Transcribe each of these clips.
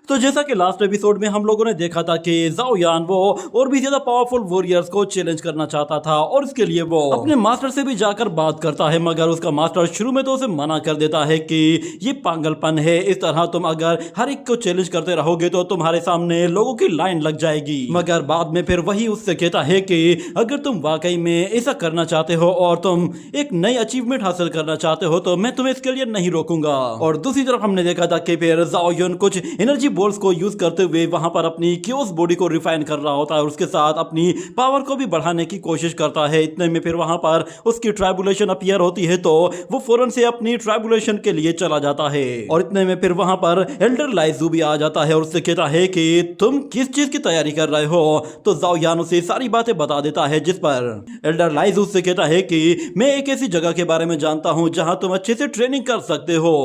तो जैसा कि लास्ट एपिसोड में हम लोगों ने देखा था कि जाओ यान वो और भी ज्यादा पावरफुल वॉरियर्स को चैलेंज करना चाहता था और इसके लिए वो अपने मास्टर से भी जाकर बात करता है, मगर उसका मास्टर शुरू में तो उसे मना कर देता है कि ये पागलपन है, इस तरह तुम अगर हर एक को चैलेंज करते रहोगे तो तुम्हारे सामने लोगों की लाइन लग जाएगी। मगर बाद में फिर वही उससे कहता है कि अगर तुम वाकई में ऐसा करना चाहते हो और तुम एक नई अचीवमेंट हासिल करना चाहते हो तो मैं तुम्हें इसके लिए नहीं रोकूंगा। और दूसरी तरफ हमने देखा था कि फिर जाओ यून कुछ एनर्जी बॉल्स को यूज करते हुए वहां पर अपनी क्योस बॉडी को रिफाइन कर रहा होता है और उसके साथ अपनी पावर को भी बढ़ाने की कोशिश करता है। इतने में फिर वहां पर उसकी ट्राइबुलेशन अपीयर होती है तो वो फौरन से अपनी ट्राइबुलेशन के लिए चला जाता है। और इतने में फिर वहां पर एल्डर लाइजू भी आ जाता है और उससे कहता है कि तुम किस चीज की तैयारी कर रहे हो। तो जाओ यान उसे सारी बातें बता देता है, जिस पर एल्डर लाइजू से कहता है कि मैं एक ऐसी जगह के बारे में जानता हूं जहां तुम अच्छे से ट्रेनिंग कर सकते हो।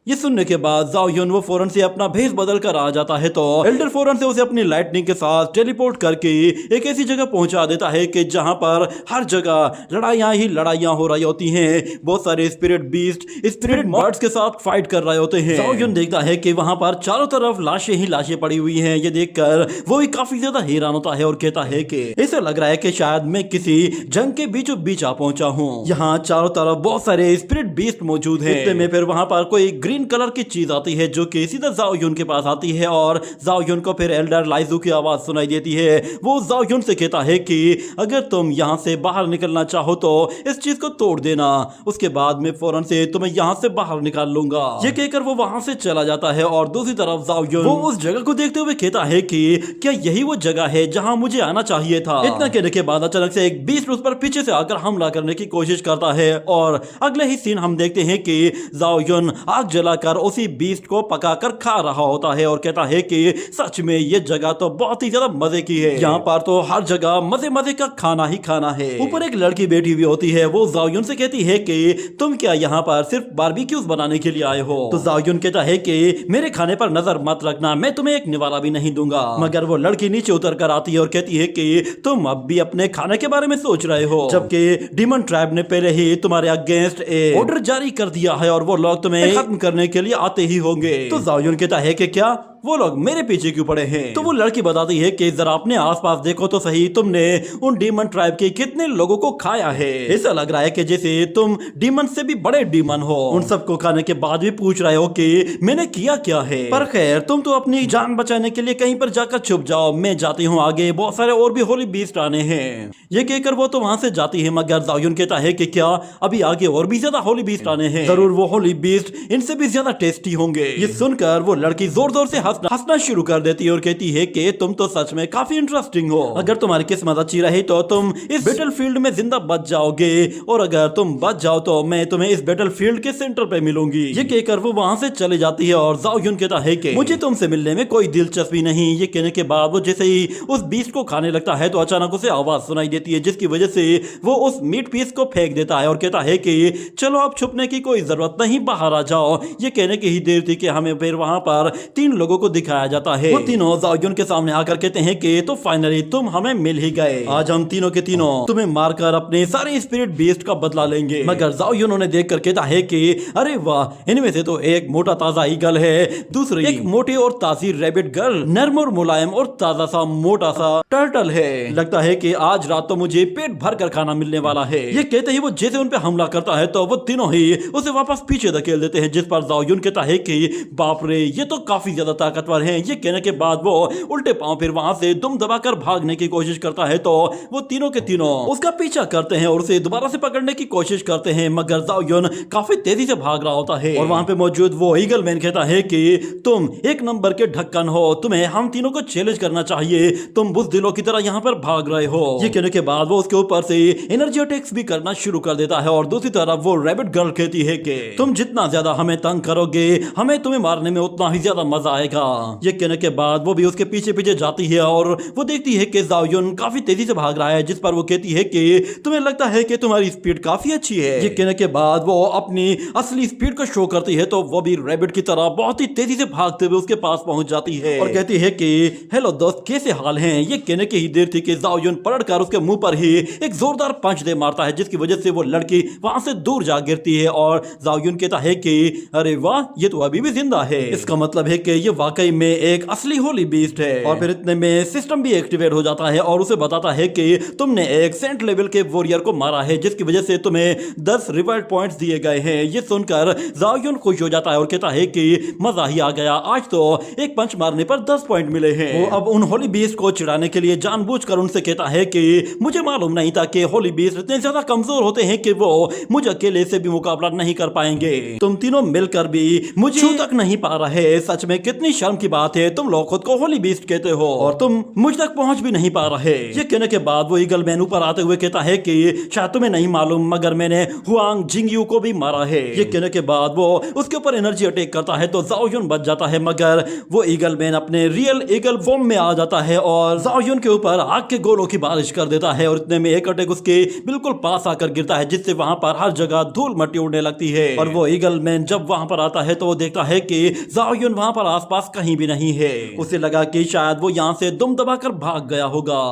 ये सुनने के बाद जाओ यून वो फौरन से अपना भेष बदल कर आ जाता है तो एल्डर फौरन से उसे अपनी लाइटनिंग के साथ टेलीपोर्ट करके एक ऐसी जगह पहुंचा देता है कि जहां पर हर जगह लड़ाइयां ही लड़ाइयां हो रही होती हैं। बहुत सारे स्पिरिट बीस्ट स्पिरिट बर्ड्स के साथ फाइट कर रहे होते हैं। जाओ यून देखता है कि वहां पर चारों तरफ लाशें ही लाशें पड़ी हुई हैं। ये देखकर वो भी काफी ज्यादा हैरान होता है और कहता है कि ऐसा लग रहा है कि शायद मैं किसी जंग के बीचों बीच आ पहुंचा हूँ। यहाँ चारों तरफ बहुत सारे स्पिरिट बीस्ट मौजूद हैं। इतने में फिर वहां पर कोई ग्रीन कलर की चीज आती है जो कि सीधा जाओ यून के पास आती है और जाओ यून को फिर एल्डर लाइजू की आवाज सुनाई देती है। वो जाओ यून से कहता है कि अगर तुम यहाँ से बाहर निकलना चाहो तो इस चीज को तोड़ देना, उसके बाद में फौरन से तुम्हें यहाँ से बाहर निकाल लूंगा। ये कहकर वो वहां से चला जाता है और दूसरी तरफ जाओ यून वो उस जगह को देखते हुए कहता है कि क्या यही वो जगह है जहाँ मुझे आना चाहिए था। इतना कहने के बाद अचानक से एक बीस्ट उस पर पीछे से आकर हमला करने की कोशिश करता है और अगले ही सीन हम देखते हैं कि जाओ यून आग जलाकर उसी बीस्ट को पकाकर खा रहा होता है और कहता है कि सच में ये जगह तो बहुत ही ज्यादा मजे की है, यहाँ पर तो हर जगह मजे मजे का खाना ही खाना है। ऊपर एक लड़की बैठी हुई होती है, वो जाओ यून से कहती है कि तुम क्या यहाँ पर सिर्फ बारबेक्यूज बनाने के लिए आए हो। तो जाओ यून कहता है कि मेरे खाने पर नजर मत रखना, मैं तुम्हें एक निवाला भी नहीं दूंगा। मगर वो लड़की नीचे उतर कर आती है और कहती है कि तुम अब भी अपने खाने के बारे में सोच रहे हो, जबकि डीमन ट्राइब ने पहले ही तुम्हारे अगेंस्ट ऑर्डर जारी कर दिया है और वो लोग तुम्हें खत्म करने के लिए आते ही होंगे। तो जाओ यून कहता है कि क्या वो लोग मेरे पीछे क्यों पड़े हैं। तो वो लड़की बताती है कि जरा अपने आसपास देखो तो सही, तुमने उन डीमन ट्राइब के कितने लोगों को खाया है। ऐसा लग रहा है कि जैसे तुम डीमन से भी बड़े डीमन हो। उन सबको खाने के बाद भी पूछ रहे हो कि मैंने किया क्या है। पर खैर तुम तो अपनी जान बचाने के लिए कहीं पर जाकर छुप जाओ, मैं जाती हूँ आगे, बहुत सारे और भी होली बीस्ट आने हैं। ये कहकर वो तो वहां से जाती है, मगर जाओ यून कहता है कि क्या अभी आगे और भी ज्यादा होली बीस्ट आने हैं, जरूर वो होली बीस्ट इनसे भी ज्यादा टेस्टी होंगे। ये सुनकर वो लड़की जोर जोर से हंसना शुरू कर देती है और कहती है कि तुम तो सच में काफी इंटरेस्टिंग हो। अगर तुम्हारी किस्मत अच्छी रही तो तुम इस बैटलफील्ड में जिंदा बच जाओगे और अगर तुम बच जाओ तो मैं तुम्हें इस बैटलफील्ड के सेंटर पे मिलूंगी। ये कहकर वो वहां से चले जाती है और जाओ यून कहता है कि मुझे तुमसे मिलने में कोई दिलचस्पी नहीं। ये कहने के बाद वो जैसे ही उस बीस्ट को खाने लगता है तो अचानक उसे आवाज सुनाई देती है, जिसकी वजह से वो उस मीट पीस को फेंक देता है और कहता है कि चलो अब छुपने की कोई जरूरत नहीं, बाहर आ जाओ। ये कहने की ही देर थी कि हमें फिर वहां पर 3 लोगों को दिखाया जाता है। वो तीनों जाओ यून के सामने आकर कहते हैं कि तो फाइनली तुम हमें मिल ही गए, आज हम तीनों के तीनों तुम्हें मारकर अपने सारे स्पिरिट बीस्ट का बदला लेंगे। मगर जाओ यून उन्हें देखकर कहता है कि अरे वाह, इनमें से तो एक मोटा ताजा ईगल है, दूसरी एक मोटे और ताजी रैबिट गर्ल, नर्म और मुलायम और ताजा सा मोटा सा टर्टल है। लगता है कि आज रात तो मुझे पेट भर कर खाना मिलने वाला है। ये कहते ही वो जैसे उन पे हमला करता है तो वो तीनों ही उसे वापस पीछे धकेल देते हैं, जिस पर जाओ यून कहता है कि बाप रे, ये तो काफी ज्यादा ताकतवर है। ये कहने के बाद वो उल्टे पांव फिर वहां से दुम दबाकर भागने की कोशिश करता है तो वो तीनों के तीनों उसका पीछा करते हैं और उसे दोबारा से पकड़ने की कोशिश करते हैं, मगर जाओ यून काफी तेजी से भाग रहा होता है। और वहां पे मौजूद वो ईगल मैन कहता है कि तुम एक नंबर के ढक्कन हो, तुम्हें हम तीनों को चैलेंज करना चाहिए, तुम बुज़दिलों की तरह यहाँ पर भाग रहे हो। ये कहने के बाद वो उसके ऊपर से एनर्जी अटैक्स भी करना शुरू कर देता है और दूसरी तरफ वो रैबिट गर्ल कहती है कि तुम जितना ज्यादा हमें तंग करोगे, हमें तुम्हें मारने में उतना ही ज्यादा मजा आएगा। ये कहने के बाद वो भी उसके पीछे पीछे जाती है और वो देखती है कि जाओ यून काफी तेजी से भाग रहा है, जिस पर वो कहती है कि तुम्हें लगता है कि तुम्हारी स्पीड काफी अच्छी है। ये कहने के बाद वो अपनी असली स्पीड को शो करती है तो वो भी रैबिट की तरह बहुत ही तेजी से भागते हुए उसके पास पहुंच जाती है और कहती है कि हेलो दोस्त, कैसे हाल हैं। ये कहने की ही देर थी कि जाओ यून पलटकर उसके मुंह पर ही एक जोरदार पंच दे मारता है, जिसकी वजह से वो लड़की वहां से दूर जा गिरती है और जाओ यून कहता है कि अरे वाह, ये तो अभी भी जिंदा है, इसका मतलब है कि ये वाकई में एक असली होली बीस्ट है। और फिर इतने में सिस्टम भी एक्टिवेट हो जाता है और उसे बताता है कि तुमने एक सेंट लेवल के वॉरियर को मारा है, जिसकी वजह से तुम्हें 10 रिवार्ड पॉइंट्स दिए गए हैं। ये सुनकर ज़ाओ युन खुश हो जाता है और कहता है कि मजा ही आ गया, आज तो एक पंच मारने पर 10 पॉइंट मिले हैं। वो अब उन होली बीस्ट को चिढ़ाने के लिए जानबूझकर उनसे कहता है कि मुझे मालूम नहीं था कि होली बीस्ट इतने ज्यादा कमजोर होते हैं कि वो मुझे अकेले से भी मुकाबला नहीं कर पाएंगे। तुम तीनों मिलकर भी मुझे छू तक नहीं पा रहे, सच में कितनी शर्म की बात है। तुम लोग खुद को होली बीस्ट कहते हो और तुम मुझ तक पहुंच भी नहीं पा रहे। ये कहने के बाद वो ईगल मैन ऊपर आते हुए कहता है कि शायद तुम्हें नहीं मालूम मगर मैंने हुआंग जिंगयू को भी मारा है। ये कहने के बाद वो उसके ऊपर एनर्जी अटैक करता है तो ज़ाओ युन बच जाता है, मगर वो ईगल मैन अपने रियल ईगल फॉर्म में आ जाता है और ज़ाओ युन के ऊपर आग के गोलों की बारिश कर देता है। और इतने में एक अटैक उसके बिल्कुल पास आकर गिरता है, जिससे वहां पर हर जगह धूल मट्टी उड़ने लगती है। और वो ईगल मैन जब वहां पर आता है तो वो देखता है कि ज़ाओ युन वहां पर आसपास कहीं भी नहीं है। उसे लगा कि शायद वो यहाँ से दुम दबाकर भाग गया होगा।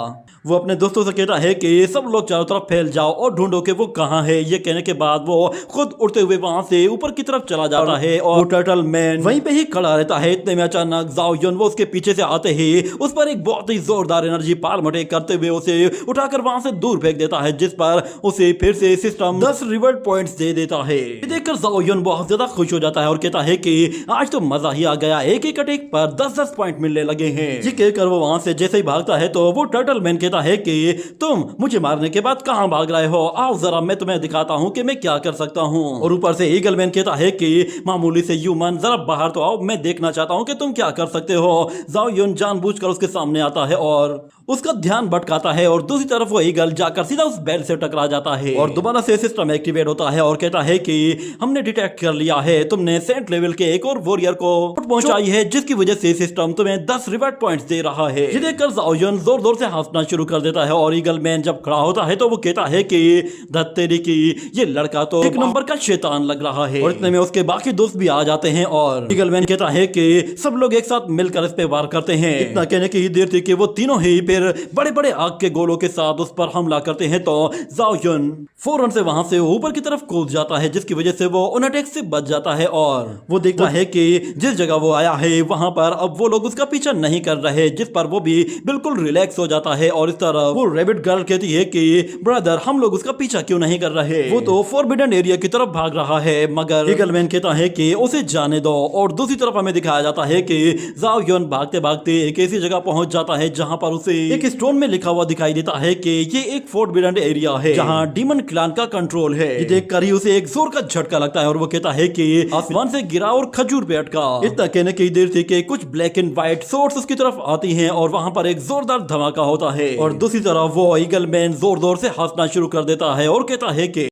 वो अपने दोस्तों से कहता है कि सब लोग चारों तरफ फैल जाओ और ढूंढो कि वो कहाँ है। ये कहने के बाद वो खुद उड़ते हुए वहां से ऊपर की तरफ चला जाता है और टर्टल मैन वहीं पे ही खड़ा रहता है। इतने में अचानक ज़ाओ युन वो उसके पीछे से आते ही उस पर एक बहुत ही जोरदार एनर्जी पाल्म अटैक करते हुए उसे उठाकर वहां से दूर फेंक देता है, जिस पर उसे फिर से सिस्टम 10 रिवॉर्ड पॉइंट्स दे देता है। देखकर ज़ाओ युन बहुत ज्यादा खुश हो जाता है और कहता है कि आज तो मजा ही आ गया, एक एक अटैक पर 10-10 पॉइंट मिलने लगे हैं। ये कहकर वो वहां से जैसे ही भागता है तो वो टर्टल मैन कहता है कि तुम मुझे मारने के बाद कहां भाग रहे हो, आओ जरा मैं तुम्हें दिखाता हूं कि मैं क्या कर सकता हूं। और ऊपर से ईगल मैन कहता है कि मामूली से ह्यूमन जरा बाहर तो आओ, मैं देखना चाहता हूं कि तुम क्या कर सकते हो। ज़ाओ युन जानबूझकर उसके सामने आता है और उसका ध्यान भटकाता है और दूसरी तरफ वो ईगल जाकर सीधा उस बेल से टकरा जाता है और दोबारा से सिस्टम एक्टिवेट होता है और कहता है कि हमने डिटेक्ट कर लिया है, तुमने सेंट लेवल के एक और वॉरियर को पहुंचाई है, जिसकी वजह से सिस्टम तुम्हें 10 रिवॉर्ड पॉइंट्स दे रहा है। ये देखकर ज़ाओ युन जोर जोर से हंसना शुरू कर देता है और ईगल मैन जब खड़ा होता है तो वो कहता है कि धत्तेरी की ये लड़का तो एक नंबर का शैतान लग रहा है। और इतने में उसके बाकी दोस्त भी आ जाते हैं और ईगल मैन कहता है कि सब लोग एक साथ मिलकर इस पे वार करते हैं। इतना कहने की ही देर थी कि वो तीनों ही फिर बड़े बड़े आग के गोलों के साथ उस पर हमला करते हैं तो ज़ाओ युन फौरन से वहां से ऊपर की तरफ कूद जाता है, जिसकी वजह से वो उन अटैक से बच जाता है। और वो देखता है कि जिस जगह वो आया है वहां पर अब वो लोग उसका पीछा नहीं कर रहे, जिस पर वो भी बिल्कुल रिलैक्स हो जाता है। और इस तरह वो रैबिट गर्ल कहती है कि ब्रदर हम लोग उसका पीछा क्यों नहीं कर रहे, वो तो फॉरबिडन एरिया की तरफ भाग रहा है। मगर ईगल मैन कहता है कि उसे जाने दो। और दूसरी तरफ हमें दिखाया जाता है कि ज़ाओ युन भागते भागते एक ऐसी जगह पहुंच जाता है जहां पर उसे एक स्टोन में लिखा हुआ दिखाई देता है कि ये एक फॉरबिडन एरिया है जहां डीमन क्लैन का कंट्रोल है। ये देखकर ही उसे एक जोर का झटका लगता है और वो कहता है कि आसमान से गिरा और खजूर पे अटका। इतना कहने की देर थी कि कुछ ब्लैक एंड व्हाइट सोर्स उसकी तरफ आती हैं और वहां पर एक जोरदार धमाका होता है। और दूसरी तरफ वो ईगल मैन जोर जोर से हंसना शुरू कर देता है और कहता है कि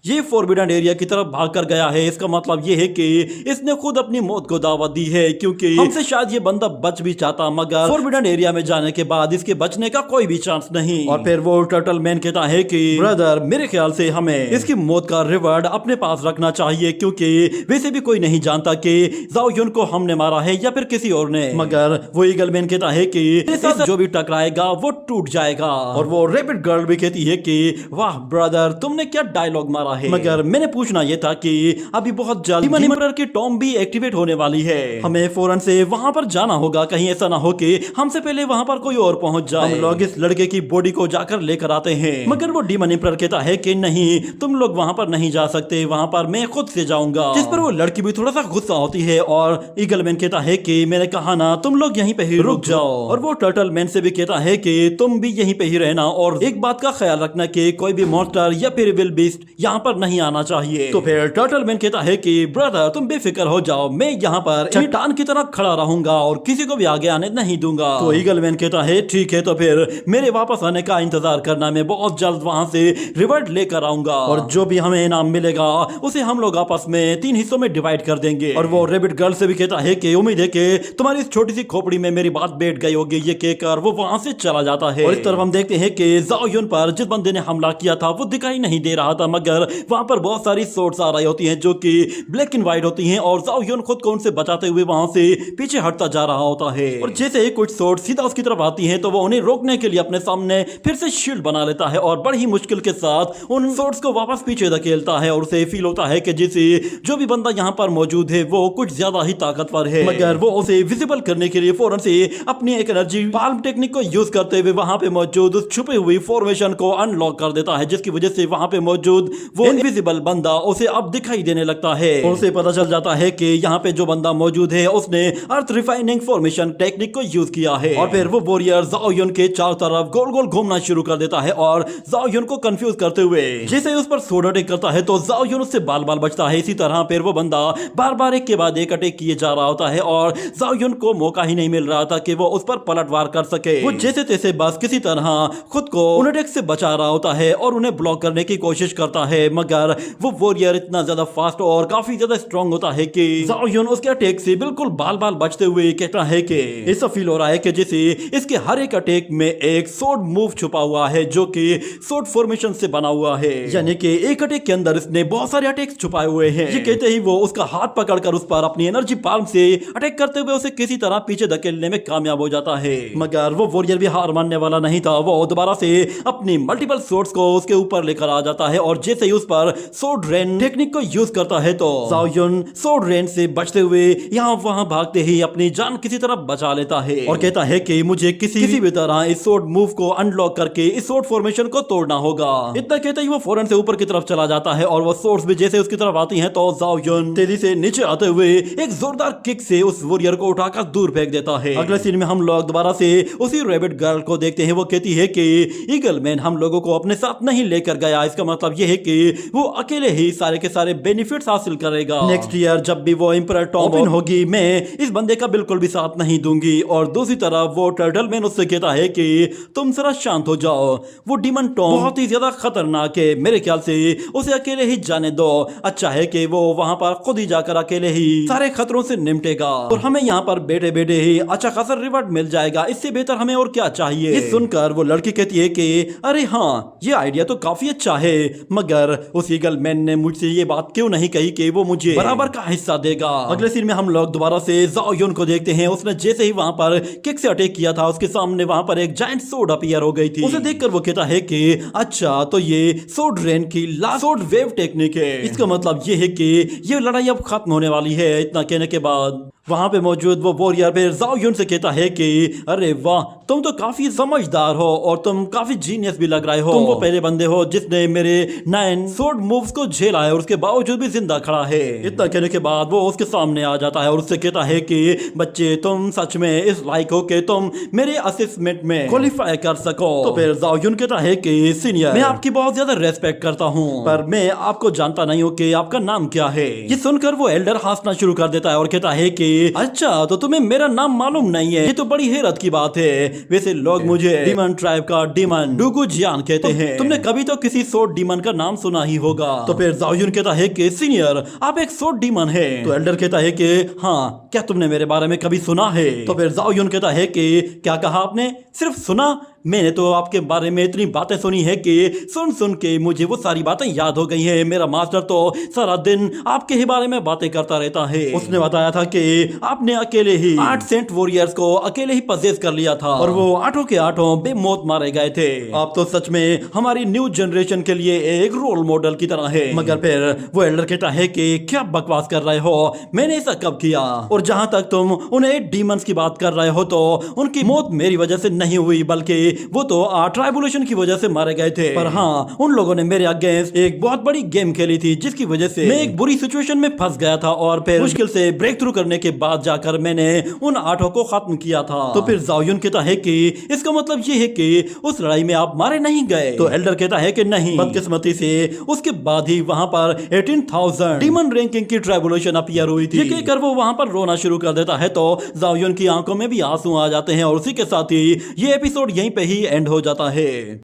ये फॉरबिडन एरिया की तरफ भाग कर गया है, इसका मतलब ये है कि इसने खुद अपनी मौत को दावत दी है, क्योंकि हमसे शायद ये बंदा बच भी चाहता मगर फॉरबिडन एरिया में जाने के बाद इसके बचने का कोई भी चांस नहीं। और फिर वो टर्टल मैन कहता है कि ब्रदर मेरे ख्याल से हमें इसकी मौत का रिवॉर्ड अपने पास रखना चाहिए, क्योंकि वैसे भी कोई नहीं जानता कि ज़ाओ युन को हमने मारा है या फिर किसी और ने। मगर वो ईगल मैन कहता है कि जो भी टकराएगा वो टूट जाएगा। और वो रैबिट गर्ल भी कहती है कि वाह ब्रदर तुमने क्या डायलॉग मारा है। मगर मैंने पूछना यह था कि अभी बहुत जल्द डीमन एम्परर की टॉम भी एक्टिवेट होने वाली है, हमें फौरन से वहां पर जाना होगा, कहीं ऐसा ना हो कि हमसे पहले वहां पर कोई और पहुंच जाए। हम लोग इस लड़के की बॉडी को जाकर लेकर आते हैं। मगर वो डीमन एम्परर कहता है कि नहीं तुम लोग वहां पर नहीं जा सकते, वहां पर मैं खुद से जाऊंगा। जिस पर वो लड़की भी थोड़ा सा गुस्सा होती है और ईगल मैन कहता है कि मैंने कहा ना तुम लोग यहीं पे ही रुक जाओ। और वो टर्टल मैन से भी कहता है कि तुम भी यहीं पे ही रहना और एक बात का ख्याल रखना कि कोई भी मॉन्स्टर या फिर विल बीस्ट यहाँ पर नहीं आना चाहिए। तो फिर टर्टल मैन कहता है कि ब्रदर तुम बेफिक्र हो जाओ, मैं यहाँ पर चट्टान की तरह खड़ा रहूंगा और किसी को भी आगे आने नहीं दूंगा। तो ईगल मैन कहता है ठीक है, तो फिर मेरे वापस आने का इंतजार करना, मैं बहुत जल्द वहां से रिवॉर्ड लेकर आऊंगा और जो भी हमें इनाम मिलेगा उसे हम लोग आपस में 3 हिस्सों में डिवाइड कर देंगे। और वो रैबिट गर्ल से भी कहता है कि उम्मीद है कि तुम्हारी इस छोटी सी खोपड़ी में मेरी बात बैठ गई होगी। ये कहकर वो वहां से चला जाता है। और इस तरफ हम देखते हैं कि ज़ाओ युन पर जिस बंदे ने हमला किया था वो दिखाई नहीं दे रहा था, मगर वहां पर बहुत सारी सोर्स आ रही होती हैं जो कि ब्लैक एंड व्हाइट होती हैं और जाओ यून खुद को उनसे बचाते हुए वहां से पीछे हटता जा रहा होता है और जैसे ही कुछ सोर्स सीधा उसकी तरफ आती हैं तो वो उन्हें रोकने के लिए अपने सामने फिर से शील्ड बना लेता है और बड़ी ही मुश्किल के साथ उन सोर्स को वापस पीछे धकेलता है और उसे फील होता है कि जैसे जो भी बंदा यहाँ पर मौजूद है वो कुछ ज्यादा ही ताकतवर है, मगर वो उसे विजिबल करने के लिए फौरन से अपनी एक एनर्जी पाल्म टेक्निक को यूज करते हुए वहां पे मौजूद उस छुपी हुई फॉर्मेशन को अनलॉक कर देता है, जिसकी वजह से वहां पे मौजूद वो इनविजिबल बंदा उसे अब दिखाई देने लगता है और उसे पता चल जाता है कि यहाँ पे जो बंदा मौजूद है उसने अर्थ रिफाइनिंग फॉर्मेशन टेक्निक को यूज किया है और फिर वो वॉरियर जाओ यून के चारों तरफ गोल गोल घूमना शुरू कर देता है और जाओ यून को कंफ्यूज करते हुए जैसे उस पर सोड अटैक करता है तो जाओ यून उससे बाल बाल बचता है। इसी तरह फिर वो बंदा बार बार एक के बाद एक अटैक किए जा रहा होता है और जाओ यून को मौका ही नहीं मिल रहा था कि वो उस पर पलटवार कर सके। वो जैसे तैसे बस किसी तरह खुद को उन अटैक से बचा रहा होता है और उन्हें ब्लॉक करने की कोशिश करता है, मगर वो वॉरियर इतना ज्यादा फास्ट और काफी ज्यादा स्ट्रॉन्ग होता है कि जाओ यून उसके अटैक से बिल्कुल बाल बाल बचते हुए कहता है कि ऐसा फील हो रहा है कि जैसे इसके हर एक अटैक में एक सोड मूव छुपा हुआ है जो कि सोड फॉर्मेशन से बना हुआ है, यानी कि एक अटैक के अंदर इसने बहुत सारे अटैक्स छुपाए हुए हैं। ये कहते ही वो उसका हाथ पकड़कर उस पर अपनी एनर्जी पाल्म से अटैक करते हुए उसे किसी तरह पीछे धकेलने में कामयाब हो जाता है, मगर वो वॉरियर भी हार मानने वाला नहीं था। वो दोबारा से अपनी मल्टीपल सोर्ड्स को उसके ऊपर लेकर आ जाता है और जैसे ही उस पर सोड रेन टेक्निक को यूज करता है तो जाओ यून सोड रेन से बचते हुए यहाँ वहां भागते ही अपनी जान किसी तरह बचा लेता है और कहता है कि मुझे किसी भी तरह इस सोड मूव को अनलॉक करके इस सोड फॉर्मेशन को तोड़ना होगा। इतना कहते ही वो फौरन से ऊपर की तरफ चला जाता है और वो सोर्स भी जैसे उसकी तरफ आती हैं तो जाओ यून तेजी से नीचे आते हुए एक जोरदार किक से उस वॉरियर को उठाकर दूर फेंक देता है। अगले सीन में हम लोग दोबारा से उसी रैबिट गर्ल को देखते हैं। वो कहती है कि ईगल मैन हम लोगों को अपने साथ नहीं लेकर गया, इसका मतलब यह है कि वो अकेले ही सारे के सारे बेनिफिट्स हासिल करेगा। नेक्स्ट ईयर जब भी वो एम्परर टॉम ओपन होगी मैं इस बंदे का बिल्कुल भी साथ नहीं दूंगी। और दूसरी तरफ वो टर्टल मैन उससे कहता है कि तुम जरा शांत हो जाओ, वो डीमन टॉम बहुत ही ज्यादा खतरनाक है, मेरे ख्याल से उसे अकेले ही जाने दो। अच्छा है कि वो वहां पर खुद ही जाकर अकेले ही सारे खतरों से निपटेगा और हमें यहाँ पर बैठे बैठे ही अच्छा खासा रिवॉर्ड मिल जाएगा, इससे बेहतर हमें और क्या चाहिए। ये सुनकर वो लड़की कहती है कि अरे हाँ ये आइडिया तो काफी अच्छा है, मगर उस ईगल मैन ने मुझसे ये बात क्यों नहीं कही कि वो मुझे बराबर का हिस्सा देगा। अगले सीन में हम लोग दोबारा से जाओ यून को देखते हैं। उसने जैसे ही वहां पर किक से अटैक किया था उसके सामने वहां पर एक जायंट सोड अपीयर हो गई थी। उसे देखकर वो कहता है कि अच्छा तो ये सोड रेन की लास्ट सोड वेव टेक्निक है, इसका मतलब ये है कि ये लड़ाई अब खत्म होने वाली है। इतना कहने के बाद वहां पे मौजूद वो वॉरियर फिर जाओ यून से कहता है कि अरे वाह तुम तो काफी समझदार हो और तुम काफी जीनियस भी लग रहे हो, तुम वो पहले बंदे हो जिसने मेरे 9 सोड मूव्स को झेला है और उसके बावजूद भी जिंदा खड़ा है। इतना कहने के बाद वो उसके सामने आ जाता है और उससे कहता है कि बच्चे तुम सच में इस लायक हो कि तुम मेरे असेसमेंट में क्वालिफाई कर सको। तो फिर जाओ यून कहता है कि सीनियर मैं आपकी बहुत ज्यादा रेस्पेक्ट करता हूँ पर मैं आपको जानता नहीं हूँ कि आपका नाम क्या है। ये सुनकर वो एल्डर हंसना शुरू कर देता है और कहता है कि अच्छा तो तुम्हें मेरा नाम मालूम नहीं है, ये तो बड़ी हैरत की बात है। वैसे लोग मुझे डीमन ट्राइब का डीमन डुगु जियान कहते हैं, तुमने कभी तो किसी सोड डीमन का नाम सुना ही होगा। तो फिर जाओ यून कहता है कि सीनियर आप एक सोड डीमन है। तो एल्डर कहता है कि हाँ क्या तुमने मेरे बारे में कभी सुना है। तो फिर जाओ यून कहता है कि क्या कहा आपने, सिर्फ सुना? मैंने तो आपके बारे में इतनी बातें सुनी है कि सुन सुन के मुझे वो सारी बातें याद हो गई हैं। मेरा मास्टर तो सारा दिन आपके ही बारे में बातें करता रहता है। उसने बताया था कि आपने अकेले ही 8 सेंट वॉरियर्स को अकेले ही पजेस कर लिया था और वो 8 के 8 बेमौत मारे गए थे। आप तो सच में हमारी न्यू जनरेशन के लिए एक रोल मॉडल की तरह है। मगर फिर वो एल्डर कहता है कि क्या बकवास कर रहे हो, मैंने ऐसा कब किया? और जहां तक तुम उन्हें डीमंस की बात कर रहे हो तो उनकी मौत मेरी वजह से नहीं हुई बल्कि वो तो ट्राइबुलेशन की वजह से मारे गए थे। पर हाँ उन लोगों ने मेरे अगेंस्ट एक बहुत बड़ी गेम खेली थी जिसकी वजह से मैं एक बुरी सिचुएशन में फंस गया था और फिर मुश्किल से ब्रेक थ्रू करने के बाद जाकर मैंने उन 8 को खत्म किया था। तो फिर जाओ यून कहता है कि इसका मतलब ये है कि उस लड़ाई में आप मारे नहीं गए। तो एल्डर कहता है कि नहीं, बदकिस्मती से उसके बाद ही वहां पर 18,000 डीमन रैंकिंग की ट्राइबुलेशन अपीयर हुई थी। ये कहकर वो वहां पर रोना शुरू कर देता है तो जाओ यून की आंखों में भी आंसू आ जाते हैं और उसी के साथ ही ये एपिसोड यहीं पे ही एंड हो जाता है।